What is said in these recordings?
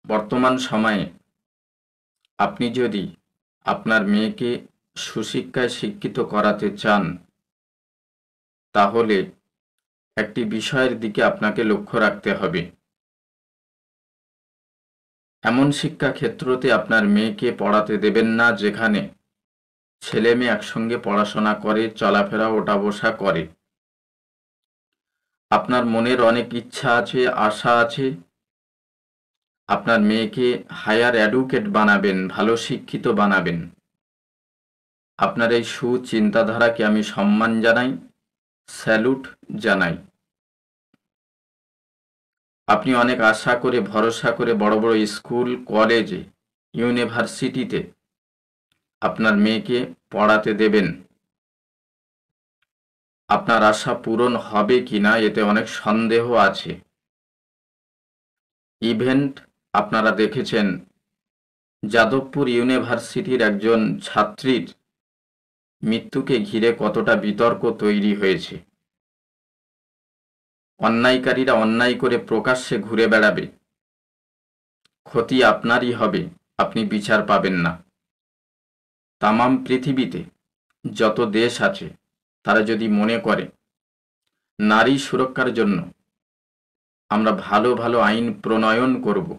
বর্তমান সময়ে আপনি যদি আপনার মেয়েকে সুশিক্ষায় শিক্ষিত করাতে চান, তাহলে একটি বিষয়ের দিকে আপনাকে লক্ষ্য রাখতে হবে। এমন শিক্ষা ক্ষেত্রতে আপনার মেয়েকে পড়াতে দেবেন না যেখানে ছেলে মেয়ে একসঙ্গে পড়াশোনা করে, চলাফেরা ওঠা বসা করে। আপনার মনের অনেক ইচ্ছা আছে, আশা আছে, আপনার মেয়েকে হায়ার এডুকেট বানাবেন, ভালো শিক্ষিত বানাবেন। আপনার এই সুচিন্তাধারাকে আমি সম্মান জানাই, স্যালুট জানাই। আপনি অনেক আশা করে, ভরসা করে বড় বড় স্কুল, কলেজে, ইউনিভার্সিটিতে আপনার মেয়েকে পড়াতে দেবেন। আপনার আশা পূরণ হবে কিনা এতে অনেক সন্দেহ আছে। ইভেন্ট আপনারা দেখেছেন, যাদবপুর ইউনিভার্সিটির একজন ছাত্রীর মৃত্যুকে ঘিরে কতটা বিতর্ক তৈরি হয়েছে। অন্যায়কারীরা অন্যায় করে প্রকাশ্যে ঘুরে বেড়াবে, ক্ষতি আপনারই হবে, আপনি বিচার পাবেন না। তামাম পৃথিবীতে যত দেশ আছে তারা যদি মনে করে নারী সুরক্ষার জন্য আমরা ভালো ভালো আইন প্রণয়ন করব,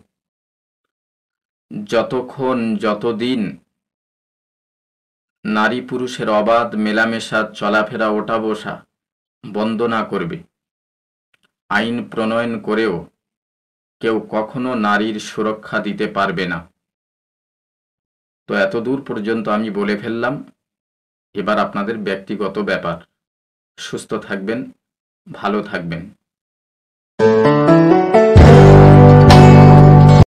যতদিন নারী পুরুষের অবাধ মেলামেশা, চলাফেরা, ওঠা বসা বন্ধ না করবে, আইন প্রণয়ন করেও কেউ কখনো নারীর সুরক্ষা দিতে পারবে না। তো এতদূর পর্যন্ত আমি বলে ফেললাম। এবার আপনাদের ব্যক্তিগত ব্যাপার। সুস্থ থাকবেন, ভালো থাকবেন।